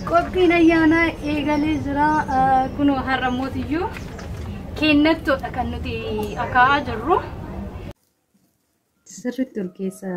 Qophiin ayyaana eegalee jira kun har'a mootiyyuu kennattoodha kan nuti akaa'aa jirru. Sirriitti urgeessa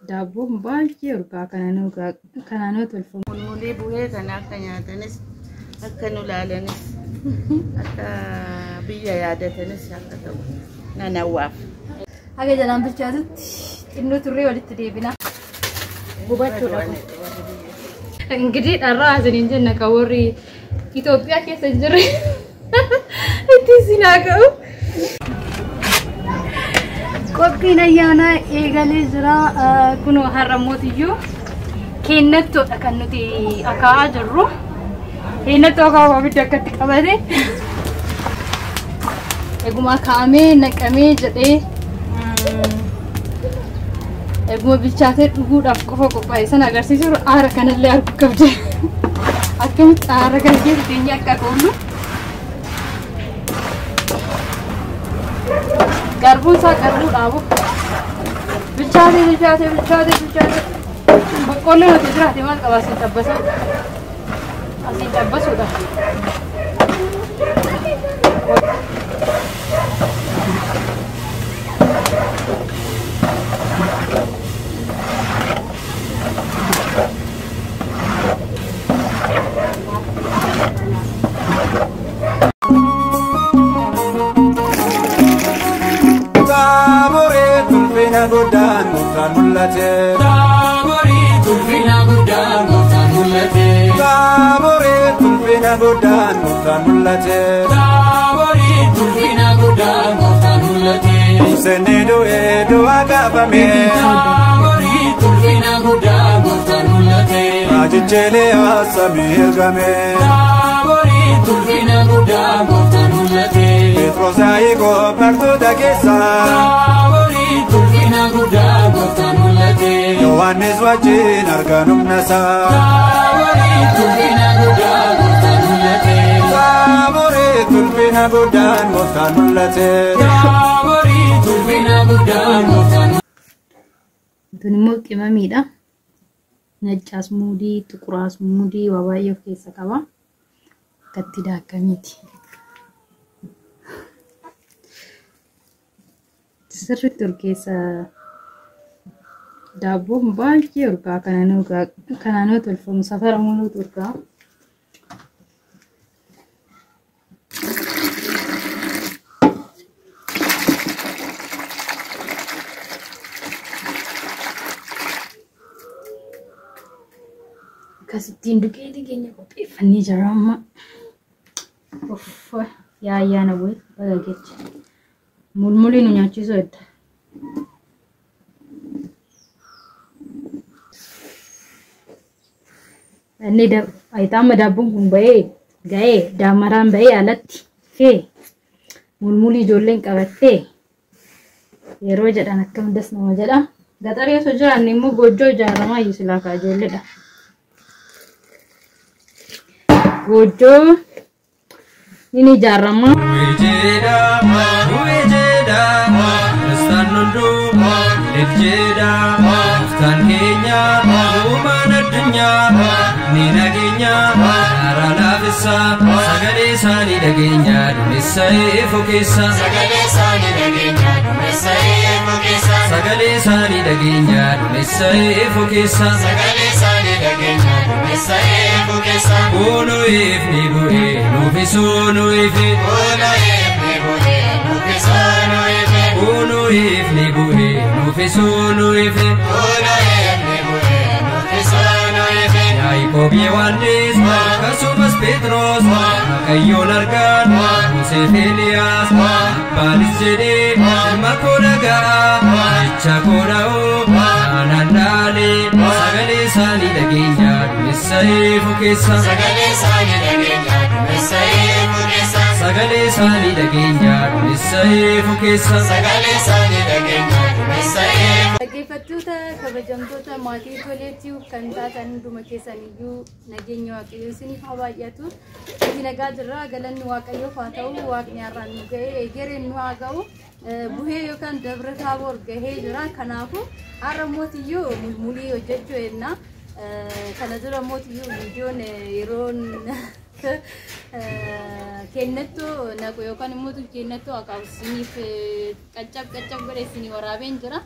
daabboon baay'ee urgaa kanaan tolfamu. Mulmulee bu'ee kan akka nyaatanis akka nu ilaalanis akka biyya yaadatanis akka ta'u nanawwaaf. Haga jalaan bilchaatutti xinnoo turree walitti deebina. Gubachuudha kun. Enggak darah aslinya jenna kawari Ethiopia keessa jirre itti sinakau qophiin ayyaana eegalee jira kun har'a mootiyyuu kennattoodha kan nuti akaa'aa jirru. Kennattoo akaa'uu abidda akkatti qabate eeguma kaa'amee naqamee jedhee Eguma bilchaatee dhuguudhaaf qofa qophaa'e sana agarsiisuu aara kanallee arguu qabde. Akkamitti aara kana keessa teenyee akka qoollu. Garbuun isaa garbuu dhaabu. Bilchaatee. Boqqoollee nuti jiraate maal qaba asiin tabbasa. Asiin tabbasuudha. Godaan gooftaan mul'ate. Taaborii tulfina guddaan gooftaan mul'ate. Taaborii tulfina guddaan gooftaan mul'ate. Taaborii tulfina guddaan gooftaan mul'ate. Seenee du'ee du'aa gaafame. Taaborii tulfina guddaan gooftaan mul'ate. Raajicheelee haasamii ergame. Taaborii tulfina guddaan gooftaan mul'ate. Petroosaayii kooppartoota keessaa. Tulfina guddaan gooftaan mul'ate. Yohaannis wajjin argaan humna isaa. Taaborii tulfina guddaan gooftaan mul'ate. Taaborii tulfina guddaan gooftaan mul'ate. Taaborii tulfina guddaan gooftaan mul'ate. Kun immoo qimamiidha. Naccaas muudii, xuquraas muudii waa baay'ee of keessa qaba. Akkatti daakkamiiti. Sirriitti urgeessa daabboon baay'ee urgaa kanaan tolfamu safara muluutu urgaa. Akkasittiin duqeetii keenya qopheeffannee jira amma. Yaa ayyaana wayii baga geecha. Mulmulii nu nyaachisu edda. Inni ayitaama daabboon kun ga'ee daamaraan ba'ee alatti fee mulmulii ijoolleen qabattee yeroo jedhan akkam das nama jedha. Gaxaree osoo jiraanne immoo goojjoo ijaaramaa silaa kaa ijoolleedha. Goojjoo ini ijaaramaa. Ejjeda Muftaan keenya uumaan addunyaa ni nageenya karaa laafessa sagalee isaanii dhageenya duumessa eefoo keessa sagalee isaanii dhageenya duumessa eefoo keessa sagalee isaanii dhageenya duumessa eefoo keessa sagalee isaanii dhageenya duumessa eefoo keessa Ono ifni bu'ee nuufisuu nuufi Ono ifni bu'ee nuufisuu nuufi Ono ifni bu'ee nuufisuu nuufi Ono ifni bu'ee nuufisuu nuufi Yaaqoob Yohaannis akkasumas Phexros Waaqayyoon argaan Museef Eeliyaas Abbaanis jedhee ilma koo dhaga'a jecha koo dha'oo aanaan dhaalee sagalee isaanii dhageenya duumessa eefoo keessa sagalee isaanii dhageenya duumessa eefoo keessa sagalee isaanii dhageenya duumessa eefoo keessa sagalee isaanii dhageenya duumessa eefoo. Dhaggeeffattoota kabajamtoota maatii toleetti kan taatan hunduma keessaniyyuu nageenya waaqayyoo isiniif haa baay'atu. Itti nagaa jirra galanni waaqayyoof haa ta'u waaqni har'aan nu ga'ee egereen nu haa ga'u. Buhee yookaan dabra taaboor gahee jira. Kanaafuu har'a mootiyyuu mulmulii hojjechuu jenna. kana dura mootii viidiyoon yeroon kennattu naqu yookaan immoo kennattu akaawusiniif qaccab godhe isinii waraabeen jira.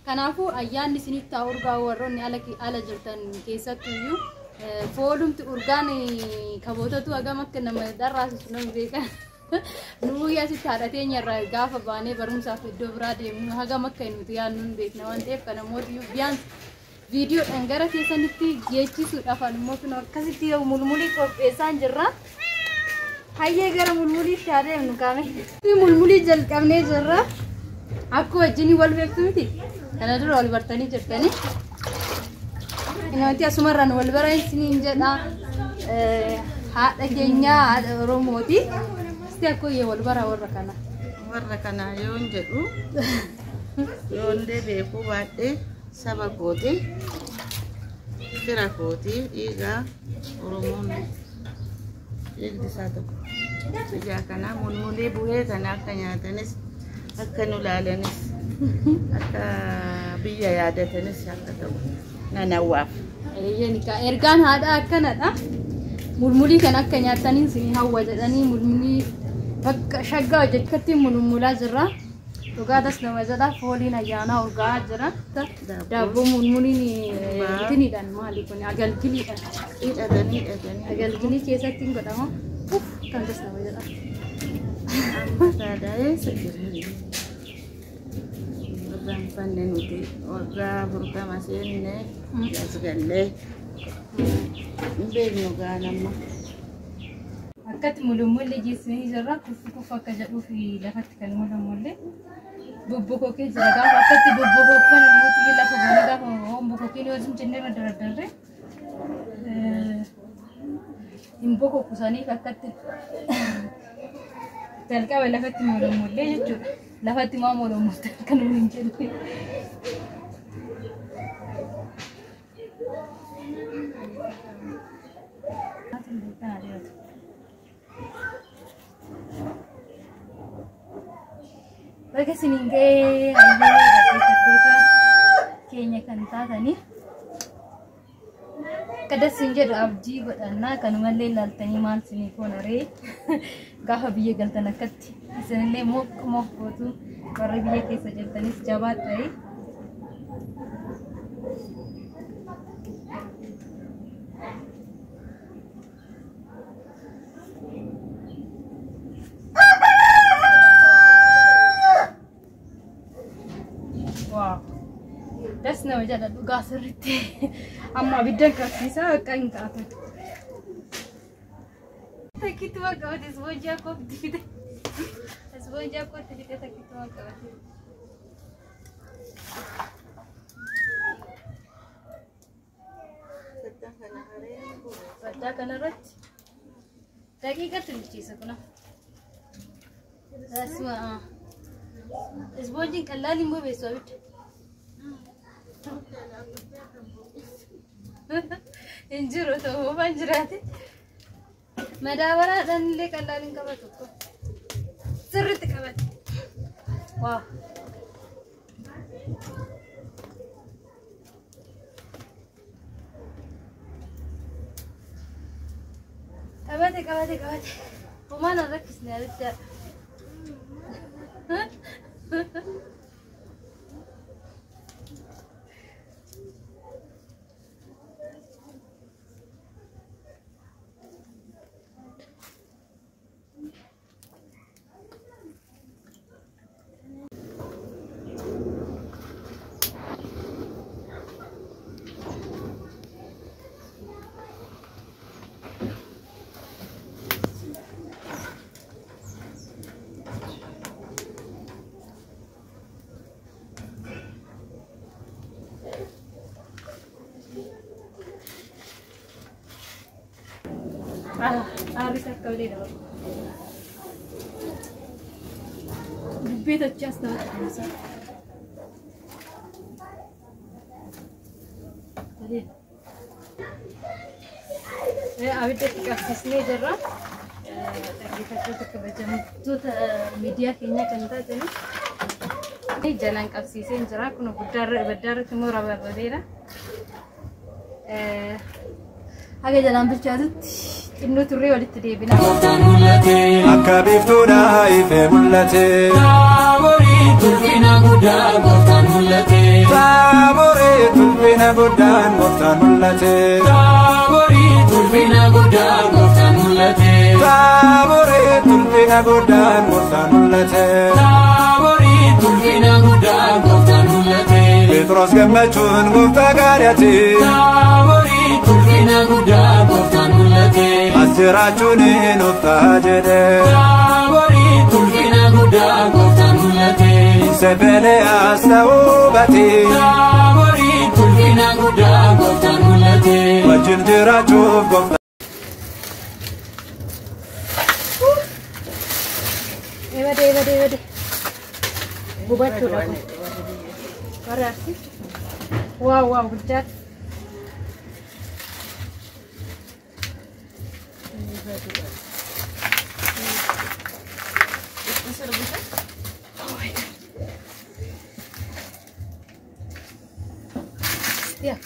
Kanaafuu ayyaanni isinitti haa urgaa warroonni ala jirtan keessattuyyuu foolumti urgaan kabootatu hagam akka nama dharraasisu nama beekan. Nuyi asitti haadhateenya irraa gaafa baanee barumsaaf iddoo biraa deemnu hagam akka nuti yaadnu beekna waan ta'eef kana mootii biyaan video dhangara keessanitti geechisuudhaaf immoo kun akkasitti mulmulii qopheessaan jirra. Hayyee gara mulmuliitti adeemnu kaame. Mulmulii jalqabnee jirra. Akka wajjin wal beektu miti. Kana dura wal bartanii jirtanii. Inaati asumarraan wal baran isiniin jedha. Haadha keenya haadha Oromooti. Isti akka wal bara warra kana. Warra kana yoon jedhu yoon beekuu baadhee saba kooti fira kooti dhiigaa Oromoon dhiigdi isaa tokko. Biyya kana mulmulee bu'ee kana akka nyaatanis akka nu laalanis akka biyya yaadatanis akka ta'u nanawwaaf. Ergaan haadha akkanadha. Mulmulii kan akka nyaatanii isin hawwa jedhanii mulmulii bakka shaggaa hojjettatti mulmulaa jirra. Dhugaatas nama jedha fooliin ayyaanaa urgaa jira. Daabboo mulmuliin itiniidhaan maali kun agalgiliidha. Hidhatanii Agalgilii keessatti hin godhama. Kan tas nama jedha. amma saadaa'ee sajjiranii irraan fanne nuti waggaa 40 seenne as gallee hin beeknu gaanamma. Akkatti mulmulli geessanii jirra. Kufu akka jedhuuf lafatti kan mulmullee. Bobbokokee jira gaafa akkatti bobbokokkan mootii lafa goone gaafa bobbokokeen yoo jennee maddardarre hin bokokusanii akkatti jalqaba lafatti mulmullee jechuudha. Lafatti maa mulmultan kan hin jenne. Baga siningee hayyee dhaggeeffattoota keenya kan taatanii kadasin jedhu abdii godhannaa kanumallee ilaaltanii maal sinii koonaree gaafa biyya galtan akkatti isinillee moq gootu warra biyya keessa jirtanis jabaa ta'e. Das nama jala dhugaa sirriitti amma abiddan qabsiisaa akka hin taatan. Takkitti waan qabate isboonjii akka ofitti fide. Isboonjii akka ofitti fide takkitti waan qabate. Baddaa kanarratti daqiiqatti bilcheessa kuna. Isboonjiin qallaan hin bobeessu abidda. Injiro ta'uu waan jiraate madaabaradhaan illee qallaan hin qabatu sirriitti qabate. Waa qabate homaan rakkisne abidda. Aris akka ulee dha. Dubbeta just now. Abidda qabsiisnee jirra. Dhaggeeffattoota kabajamtoota miidiyaa keenya kan taatanii jalaan qabsiiseen jira. Kun baddaarratti immoo rabarrabeera. haga jalaan bilchaatutti xinnoo turree walitti deebina. Akka biiftuudha ifee mul'ate. Taaborii tulfina guddaa gooftaan mul'ate. Taaborii tulfina guddaan gooftaan mul'ate. Taaborii tulfina guddaa gooftaan mul'ate. Taaborii tulfina guddaan gooftaan mul'ate. Taaborii tulfina guddaa gooftaan mul'ate. Phexros gammachuun gooftaa gaari'ate. Taaborii tulfina guddaa gooftaan mul'ate. As jiraachuun nuuf ta'a jedhe. Taaborii tulfina guddaa gooftaan mul'ate. Sebelee as ta'uu bate. Taaborii tulfina guddaa gooftaan mul'ate. Wajjin jiraachuuf gooftaa. Evade. Gubachuudha kun. Waraabsi. Waaw bilchaate. Yeah.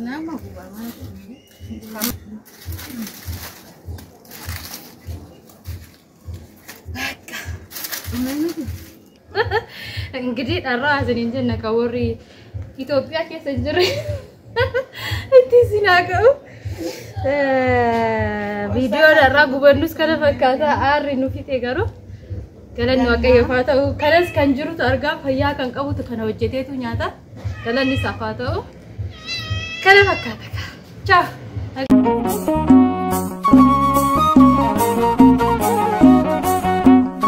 Nama buat mana? Enggak darah aslinya jenna kawari Ethiopia keessa jirre itti sinakau video darah gubernus kana fakkaata aarri nu fite garuu galanni waaqayyo faa ta'u kanas kan jirutu argaa fayyaa kan qabutu kana hojjeteetu nyaata galanni isaa faa ta'u kana fakkaata ciao.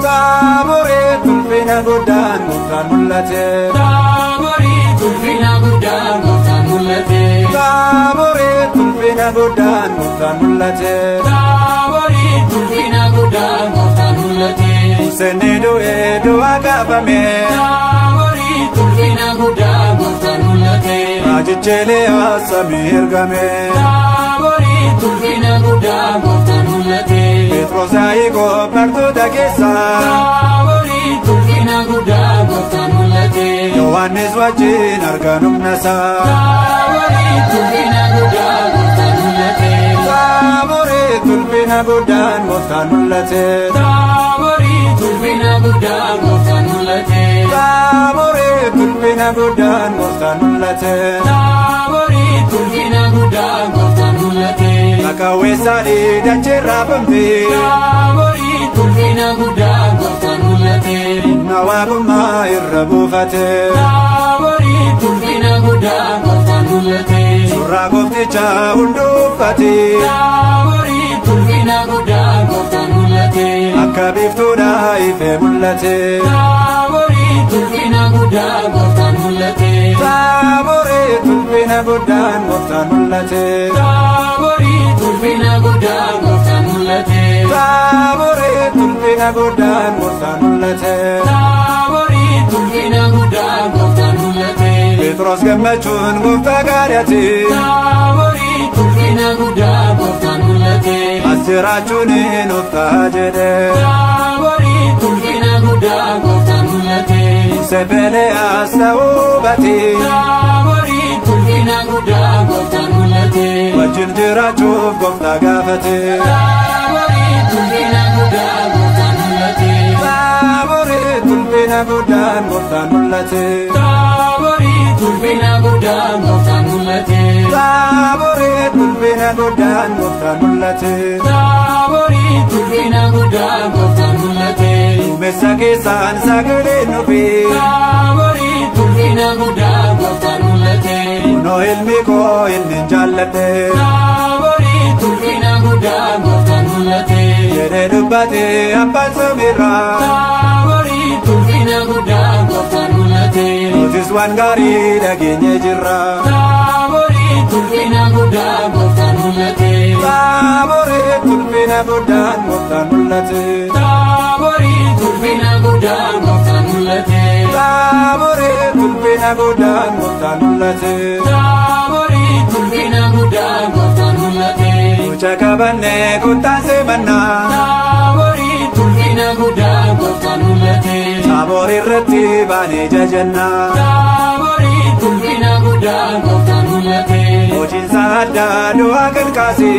Taaborii tulfina guddaan gooftaan mul'ate. Taaborii tulfina guddaa gooftaan mul'ate. Taaborii tulfina guddaan gooftaan mul'ate. Taaborii tulfina guddaa gooftaan mul'ate. Seenni du'ee du'aa kaafame. Taaborii tulfina guddaa gooftaan mul'ate. Raajichi Eeliyaas samii ergame. Taaborii tulfina guddaa gooftaan mul'ate. Phexros Yaaqoob bartoota keessa. Taaborii tulfina guddaa gooftaan mul'ate. Yohaannis wajjin argan humna isaa. Taaborii tulfina guddaa gooftaan mul'ate. Taaborii tulfina guddaan gooftaan mul'ate. Taaborii tulfina guddaa gooftaan mul'ate. Taaborii tulfina guddaan gooftaan mul'ate. Taaborii tulfina guddaa gooftaan mul'ate. Kakawweessaadhii dachee raafamte. Taaborii tulfina guddaa gooftaan mul'ate. Nawaabummaa irra buufate. Taaborii tulfina guddaa gooftaan mul'ate. Suuraa gooftichaa hunduuffate. Taaborii tulfina guddaa gooftaan mul'ate. Akka biiftuudha ifee mul'ate. Taaborii tulfina guddaa gooftaan mul'ate. Taaborii tulfina guddaan gooftaan mul'ate. Taaborii tulfina guddaa gooftaan mul'ate. Taaborii tulfina guddaan gooftaan mul'ate. Taaborii tulfina guddaa gooftaan mul'ate. Phexros gammachuun gooftaa gaari'ate. Taaborii tulfina guddaa gooftaan mul'ate. As jiraachuun nuuf ta'a jedhe. Taaborii tulfina guddaa gooftaan mul'ate. Sebelee as ta'uu bate. Taaborii tulfina guddaa gooftaan mul'ate. Wajjin jiraachuuf gooftaa gaafate. Taaborii tulfina guddaa gooftaan mul'ate. Taaborii tulfina guddaan gooftaan mul'ate. Taaborii tulfina guddaa gooftaan mul'ate. Taaborii tulfina guddaan gooftaan mul'ate. Taaborii tulfina guddaa gooftaan mul'ate. Duumessa keessaan sagalee nufi. Taaborii tulfina guddaa gooftaan mul'ate. Kunoo ilmi koo inni jaalladhe. Taaborii tulfina guddaa gooftaan mul'ate. Jedhee dubbate abbaan samiirraa. Taaborii tulfina guddaa gooftaan mul'ate. Nutis waan gaarii dhageenye jirra. Taaborii tulfina guddaa gooftaan mul'ate. Taaborii tulfina guddaan gooftaan mul'ate. Taaborii tulfina guddaa gooftaan mul'ate. Taaborii tulfina guddaan gooftaan mul'ate. Taaborii tulfina guddaa gooftaan mul'ate. Mucha qabannee kuttaan seemannaa. Taaborii tulfina guddaa Taabori irratti baanee jajanna. Taabori tulfina guddaan gooftaan mul'ate. Hojiinsa addaa du'aa kan kaase.